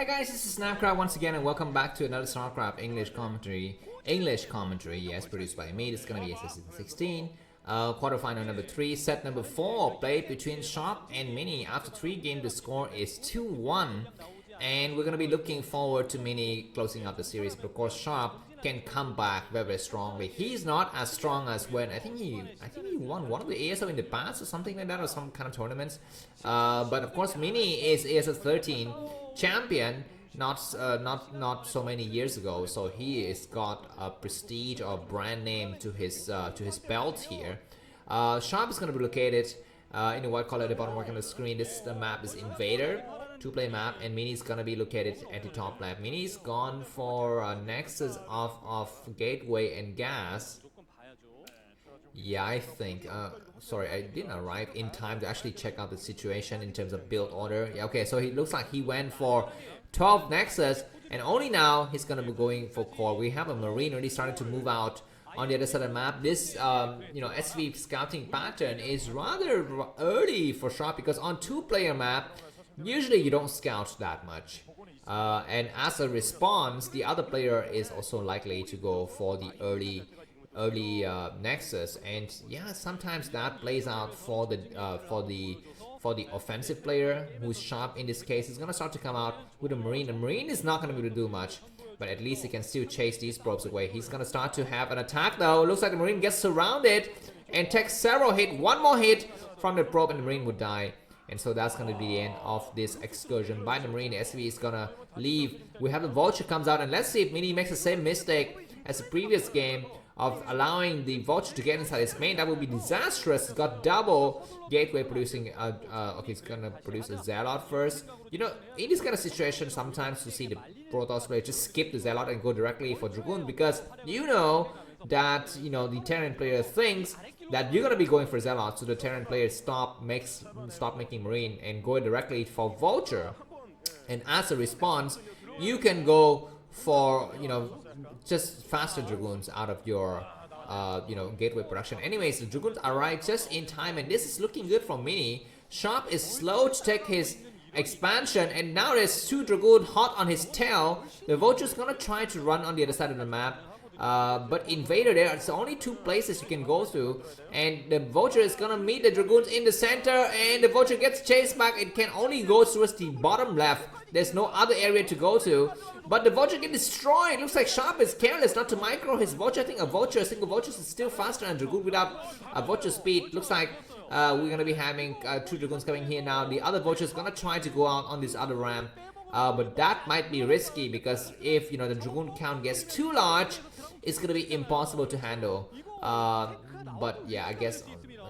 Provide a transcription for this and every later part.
Hi guys, this is Snapcraft once again, and welcome back to another StarCraft English commentary. Yes, produced by me. This is gonna be season 16. Quarterfinal number 3, set number 4, played between Sharp and Mini. After 3 games, the score is 2-1, and we're gonna be looking forward to Mini closing up the series. But of course, Sharp can come back very, very strongly. He's not as strong as when I think he won one of the ASL in the past or something like that, or some kind of tournaments. But of course, Mini is ASL 13 champion. Not so many years ago, so he has got a prestige or brand name to his belt here. Sharp is going to be located in the white color at the bottom right on the screen. The map is Invader, two-play map, and Mini is going to be located at the top left. Mini's gone for Nexus of Gateway and Gas. Yeah, I think. Sorry, I didn't arrive in time to actually check out the situation in terms of build order. Yeah, okay, so it looks like he went for 12 Nexus, and only now he's gonna be going for core. We have a Marine already starting to move out on the other side of the map. This, SV scouting pattern is rather early for Sharp, because on two-player map, usually you don't scout that much. And as a response, the other player is also likely to go for the early Nexus, and yeah, sometimes that plays out for the offensive player, who's Sharp in this case. Is gonna start to come out with a Marine. The Marine is not gonna be able to do much, but at least he can still chase these probes away. He's gonna start to have an attack though. Looks like the Marine gets surrounded and takes several hits. One more hit from the probe and the Marine would die. And so that's going to be the end of this excursion by the Marine. The SV is going to leave. We have the Vulture comes out, and let's see if Mini makes the same mistake as the previous game of allowing the Vulture to get inside his main. That would be disastrous. He's got double Gateway producing, okay, he's going to produce a Zealot first. You know, in this kind of situation, sometimes you see the Protoss player just skip the Zealot and go directly for Dragoon, because you know that, you know, the Terran player thinks that you're gonna be going for Zealot, so the Terran player stop making Marine and go directly for Vulture. And as a response, you can go for, you know, just faster Dragoons out of your Gateway production. Anyways, the Dragoons arrive just in time, and this is looking good for Mini. Sharp is slow to take his expansion, and now there's two Dragoon hot on his tail. The Vulture's gonna try to run on the other side of the map. But Invader, there's only two places you can go to, and the Vulture is gonna meet the Dragoons in the center, and the Vulture gets chased back. It can only go towards the bottom left. There's no other area to go to, but the Vulture gets destroyed. Looks like Sharp is careless not to micro his Vulture. I think a single Vulture is still faster than Dragoon without a Vulture speed. Looks like we're gonna be having two Dragoons coming here now. The other Vulture is gonna try to go out on this other ramp, but that might be risky, because if, you know, the Dragoon count gets too large, it's gonna be impossible to handle. But yeah, I guess,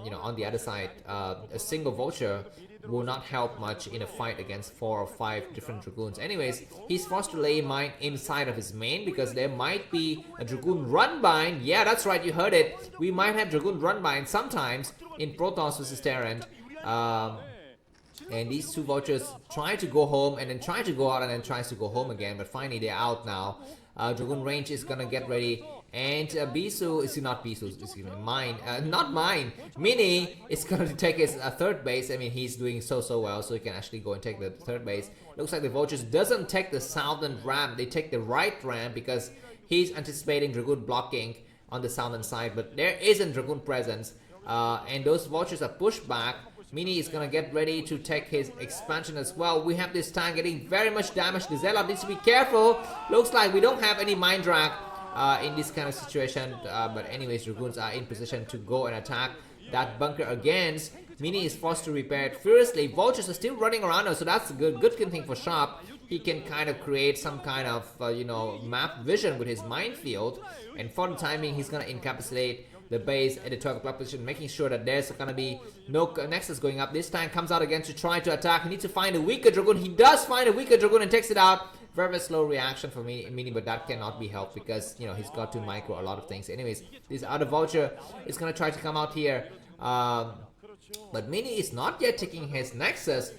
you know, on the other side, a single Vulture will not help much in a fight against 4 or 5 different Dragoons. Anyways, he's forced to lay mine inside of his main, because there might be a Dragoon run bind. Yeah, that's right, you heard it. We might have Dragoon run bind sometimes in Protoss vs Terran. And these two Vultures try to go home, and then try to go out, and then tries to go home again, but finally they're out now. Dragoon range is gonna get ready, and Bisu is not Bisu, excuse me, Mini is gonna take his third base. I mean, he's doing so well, so he can actually go and take the third base. Looks like the Vultures doesn't take the southern ramp, they take the right ramp, because he's anticipating Dragoon blocking on the southern side, but there isn't Dragoon presence, and those Vultures are pushed back. Mini is gonna get ready to take his expansion as well. We have this tank getting very much damaged. The Zealot needs to be careful. Looks like we don't have any mind drag in this kind of situation. But anyways, Dragoons are in position to go and attack that bunker against. Mini is forced to repair it furiously. Vultures are still running around now, so that's a good thing for Sharp. He can kind of create some kind of map vision with his minefield, and for the timing, he's gonna incapacitate the base at the 12 o'clock position, making sure that there's gonna be no Nexus going up. This time comes out again to try to attack. He needs to find a weaker Dragoon. He does find a weaker Dragoon and takes it out. Very slow reaction for Mini, but that cannot be helped, because, you know, he's got to micro a lot of things. Anyways, this other Vulture is gonna try to come out here, but Mini is not yet taking his Nexus.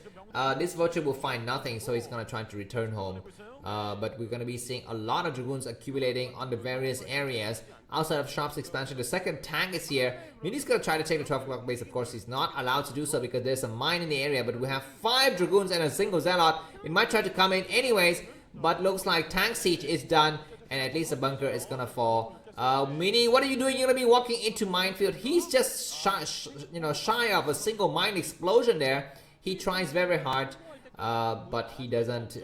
This vulture will find nothing, so he's gonna try to return home. But we're gonna be seeing a lot of dragoons accumulating on the various areas outside of Sharp's expansion. The second tank is here. Mini's gonna try to take the 12 o'clock base. Of course, he's not allowed to do so because there's a mine in the area. But we have 5 dragoons and a single zealot. It might try to come in anyways, but looks like tank siege is done, and at least a bunker is gonna fall. Mini, what are you doing? You're gonna be walking into minefield. He's just shy of a single mine explosion there. He tries very hard, but he doesn't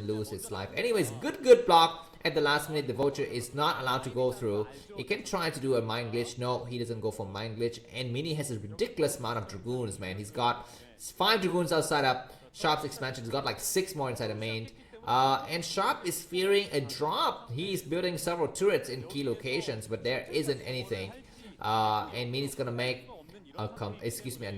lose his life. Anyways, good block. At the last minute, the vulture is not allowed to go through. He can try to do a mine glitch. No, he doesn't go for mine glitch. And Mini has a ridiculous amount of dragoons, man. He's got 5 dragoons outside up Sharp's expansion. He's got like 6 more inside the main. And Sharp is fearing a drop. He's building several turrets in key locations, but there isn't anything. And Mini's gonna make a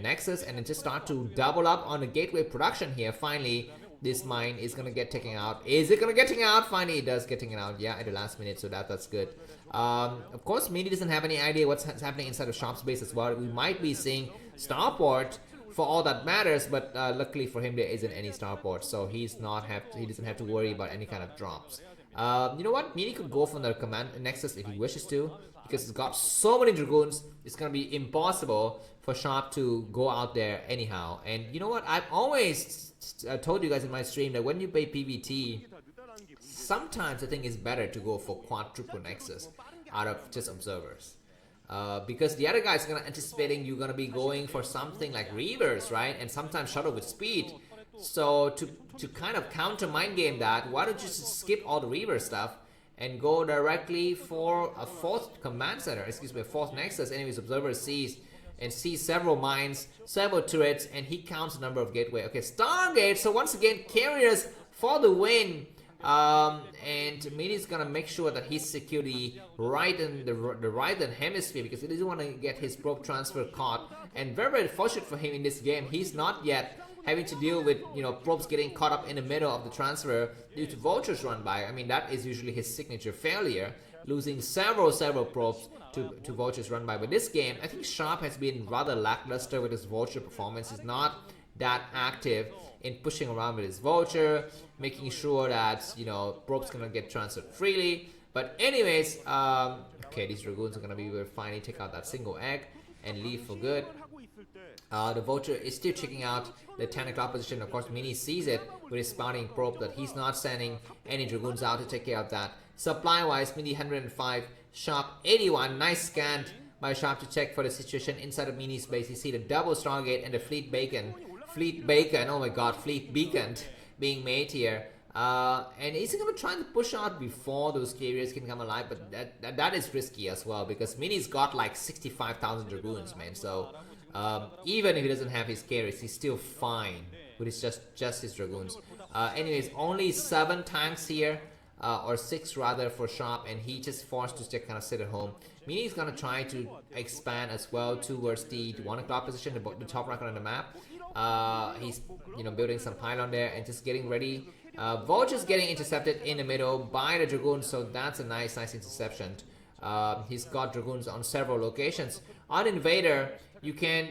nexus and then just start to double up on the gateway production here. Finally, this mine is gonna get taken out. Is it gonna get taken out? Finally, it does get taken out. Yeah, at the last minute, so that's good. Of course, Mini doesn't have any idea what's happening inside of Sharp's base as well. We might be seeing starport for all that matters, but luckily for him, there isn't any starport, so he doesn't have to worry about any kind of drops. You know what? Mini could go for the command nexus if he wishes to, because he's got so many dragoons. It's gonna be impossible for Sharp to go out there anyhow. And you know what? I've always told you guys in my stream that when you play PvT, sometimes I think it's better to go for quadruple nexus out of just observers. Because the other guy's gonna anticipating you're gonna be going for something like Reavers, right? And sometimes shuttle with speed. So to kind of counter mind game that, why don't you just skip all the Reaver stuff and go directly for a 4th command center, a 4th nexus. Anyways, observer sees several mines, several turrets, and he counts the number of gateway. Okay, Stargate. So once again, carriers for the win. And Mini's gonna make sure that he's secure the right and hemisphere, because he doesn't want to get his probe transfer caught. And very fortunate for him in this game, he's not yet having to deal with probes getting caught up in the middle of the transfer due to vultures run by. I mean, that is usually his signature failure, losing several probes to vultures run by. But this game, I think Sharp has been rather lackluster with his vulture performance. He's not that active in pushing around with his vulture, making sure that probes gonna get transferred freely. But anyways, okay, these dragoons are gonna be able to finally take out that single egg and leave for good. The vulture is still checking out the 10 o'clock position. Of course, Mini sees it with his spouting probe that he's not sending any dragoons out to take care of that. Supply wise, Mini 105, Sharp 81. Nice scan by Sharp to check for the situation inside of Mini's base. You see the double Stargate and the fleet beacon, oh my god, fleet beacon being made here. And he's gonna try to push out before those carriers can come alive, but that is risky as well, because Mini's got like 65,000 dragoons, man. So even if he doesn't have his carriers, he's still fine with his just his dragoons. Anyways, only 7 tanks here, or 6 rather, for Sharp, and he just forced to kind of sit at home. Mini's gonna try to expand as well towards the 1 o'clock position, the top right on the map. He's building some pylon there and just getting ready. Vulture's getting intercepted in the middle by the dragoons, so that's a nice interception. He's got dragoons on several locations. On Invader, you can,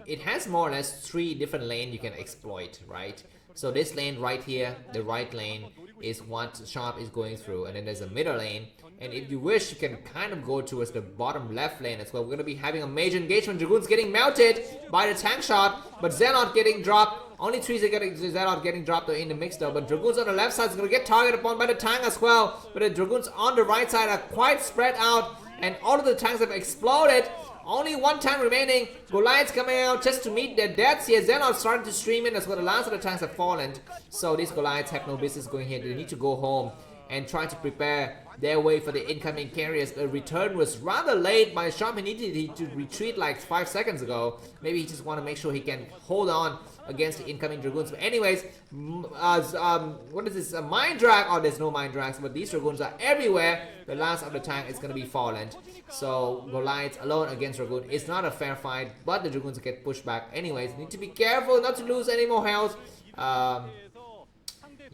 it has more or less 3 different lanes you can exploit, right? So this lane right here, the right lane, is what Sharp is going through, and then there's a middle lane, and if you wish, you can kind of go towards the bottom left lane as well. We're going to be having a major engagement. Dragoons getting melted by the tank shot, but Zealot getting dropped. Only 3 Zealot getting dropped in the mix though, but Dragoons on the left side is going to get targeted upon by the tank as well. But the Dragoons on the right side are quite spread out, and all of the tanks have exploded. Only 1 tank remaining. Goliaths coming out just to meet their deaths here. Zealot starting to stream in as well. The last of the tanks have fallen, so these Goliaths have no business going here. They need to go home and try to prepare their way for the incoming carriers. The return was rather late by Sharp. He needed to retreat like 5 seconds ago. Maybe he just want to make sure he can hold on against the incoming Dragoons. But anyways, what is this? A Mind Drag? Oh, there's no Mind Drags, but these Dragoons are everywhere. The last of the tank is going to be fallen. So Goliath alone against Dragoon is not a fair fight, but the Dragoons get pushed back. Anyways, need to be careful not to lose any more health.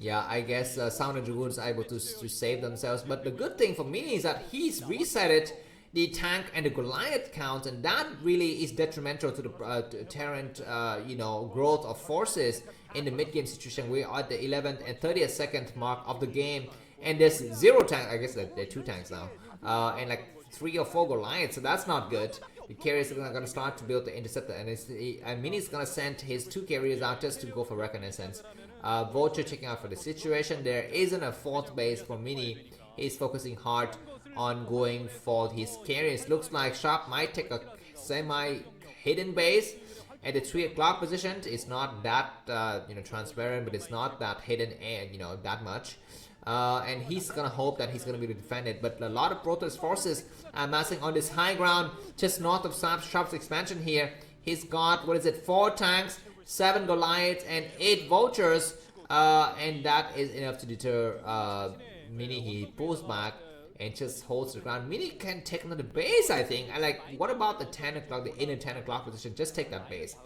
Yeah, I guess some of the Dragoons are able to save themselves. But the good thing for me is that he's reset it the tank and the Goliath counts, and that really is detrimental to the Terran, growth of forces in the mid-game situation. We are at the 11th and 30th second mark of the game, and there's 0 tank. I guess there are 2 tanks now, and like 3 or 4 Goliaths, so that's not good. The carriers are going to start to build the interceptor, and Mini's going to send his 2 carriers out just to go for reconnaissance. Vulture checking out for the situation. There isn't a 4th base for Mini. He's focusing hard on going for his carriers. Looks like Sharp might take a semi-hidden base at the 3 o'clock position. It's not that transparent, but it's not that hidden and that much. And he's gonna hope that he's gonna be able to defend it. But a lot of Protoss forces are amassing on this high ground just north of Sharp's expansion here. He's got 4 tanks, 7 Goliaths, and 8 Vultures, and that is enough to deter Mini. He pulls back and just holds the ground. Mini can take another base, I think. And what about the 10 o'clock, the inner 10 o'clock position? Just take that base.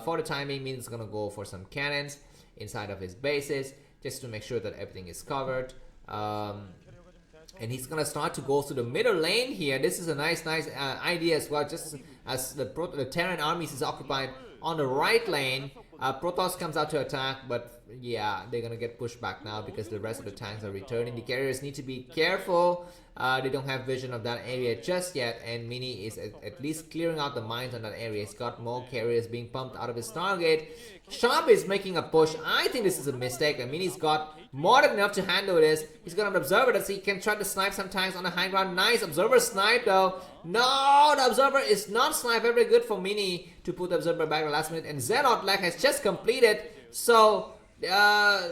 For the timing, Mini's gonna go for some cannons inside of his bases, just to make sure that everything is covered. And he's gonna start to go through the middle lane here. This is a nice idea as well. Just as the Terran armies is occupied on the right lane, Protoss comes out to attack, but yeah, they're gonna get pushed back now because the rest of the tanks are returning. The carriers need to be careful. They don't have vision of that area just yet, and Mini is at least clearing out the mines on that area. He's got more carriers being pumped out of his Stargate. Sharp is making a push. I think this is a mistake, and Mini's got more than enough to handle this. He's got an Observer that he can try to snipe sometimes on the high ground. Nice Observer snipe though. No, the Observer is not snipe. Very good for Mini to put the Observer back at the last minute, and Xehanort Lag has just completed. So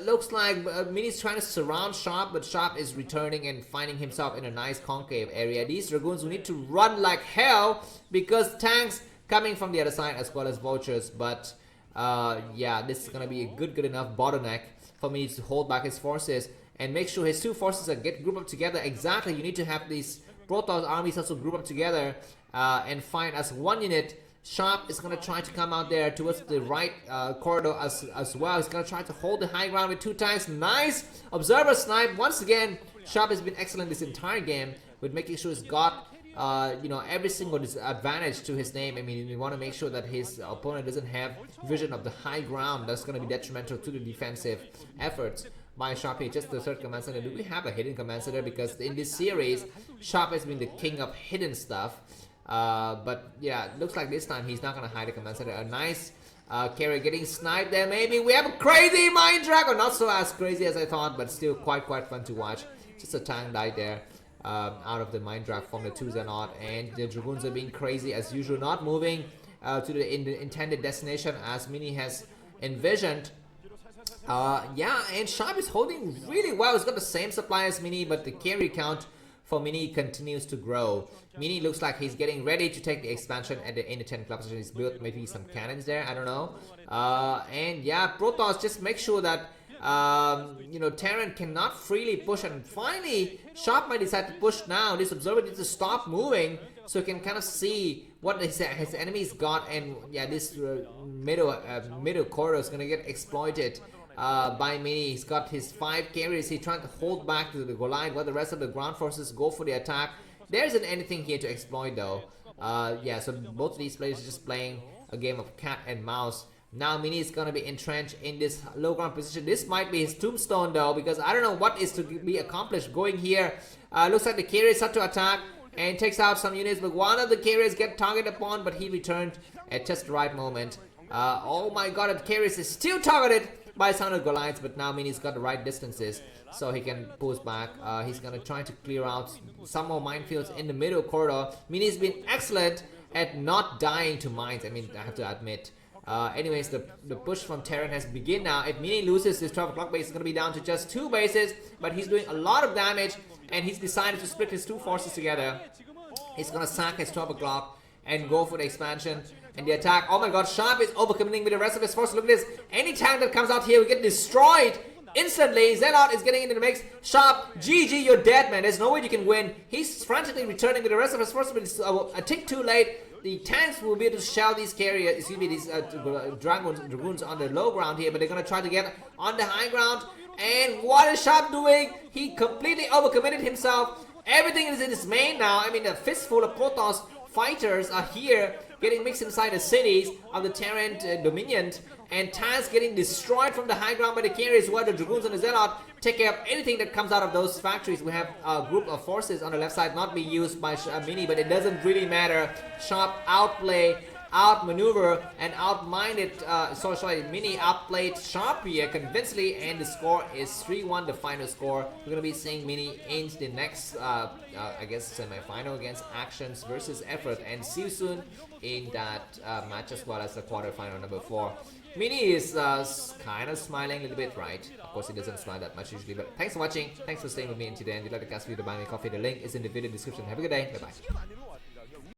looks like Mini's trying to surround Sharp, but Sharp is returning and finding himself in a nice concave area. These Dragoons will need to run like hell because tanks coming from the other side as well as Vultures. But yeah, this is gonna be a good enough bottleneck for Mini to hold back his forces and make sure his 2 forces are group up together. Exactly, you need to have these Protoss armies also group up together and find as 1 unit. Sharp is going to try to come out there towards the right corridor as well. He's going to try to hold the high ground with 2 tanks. Nice Observer snipe. Once again, Sharp has been excellent this entire game with making sure he's got every single advantage to his name. I mean, you want to make sure that his opponent doesn't have vision of the high ground. That's going to be detrimental to the defensive efforts by Sharp here. Just the 3rd command center. Do we have a hidden command center? Because in this series, Sharp has been the king of hidden stuff. But yeah, looks like this time he's not gonna hide the command center. A nice carrier getting sniped there. Maybe we have a crazy Mind Dragon. Not so as crazy as I thought, but still quite fun to watch. Just a tank died there out of the Mind Drag from the 2 Xehanort, and the Dragoons are being crazy as usual, not moving to the intended destination as Mini has envisioned. Yeah, and Sharp is holding really well. He's got the same supply as Mini, but the carry count for Mini continues to grow. Mini looks like he's getting ready to take the expansion at the 10 club position. He's built maybe some cannons there, I don't know. And yeah, Protoss just make sure that Terran cannot freely push, and finally Sharp might decide to push now. This Observer needs to stop moving so he can kind of see what his enemies got, and yeah, this middle corridor is gonna get exploited by Mini. He's got his 5 carriers. He's trying to hold back to the Goliath while the rest of the ground forces go for the attack. There isn't anything here to exploit though. Yeah, so both of these players are just playing a game of cat and mouse. Now Mini is gonna be entrenched in this low ground position. This might be his tombstone though, because I don't know what is to be accomplished going here. Looks like the carriers start to attack and takes out some units, but one of the carriers get targeted upon, but he returned at just the right moment. Oh my god, the carriers is still targeted by some of the Goliaths, but now Mini's got the right distances so he can push back. He's gonna try to clear out some more minefields in the middle corridor. Mini's been excellent at not dying to mines, I mean, I have to admit. Anyways, the push from Terran has begun now. If Mini loses his 12 o'clock base, it's gonna be down to just 2 bases, but he's doing a lot of damage, and he's decided to split his 2 forces together. He's gonna sack his 12 o'clock and go for the expansion and the attack. Oh my god, Sharp is overcommitting with the rest of his force. Look at this. Any tank that comes out here will get destroyed instantly. Xehanort is getting into the mix. Sharp, GG, you're dead, man. There's no way you can win. He's frantically returning with the rest of his force, but it's a tick too late. The tanks will be able to shell these carriers, excuse me, these dragoons on the low ground here, but they're gonna try to get on the high ground. And what is Sharp doing? He completely overcommitted himself. Everything is in its main now. I mean, a fistful of Protoss fighters are here getting mixed inside the cities of the Terran Dominion, and Taz getting destroyed from the high ground by the carriers, while the Dragoons and the Zealot take care of anything that comes out of those factories. We have a group of forces on the left side not being used by Mini, but it doesn't really matter. Sharp outplay, outmaneuver, and outminded, Mini outplayed Sharp here convincingly, and the score is 3-1, the final score. We're gonna be seeing Mini in the next, I guess, semi-final against Actions versus Effort, and see you soon in that match as well as the quarterfinal number 4. Mini is kind of smiling a little bit, right? Of course, he doesn't smile that much usually, but thanks for watching. Thanks for staying with me in today, and if you'd like to cast me to buy me coffee, the link is in the video description. Have a good day. Bye-bye.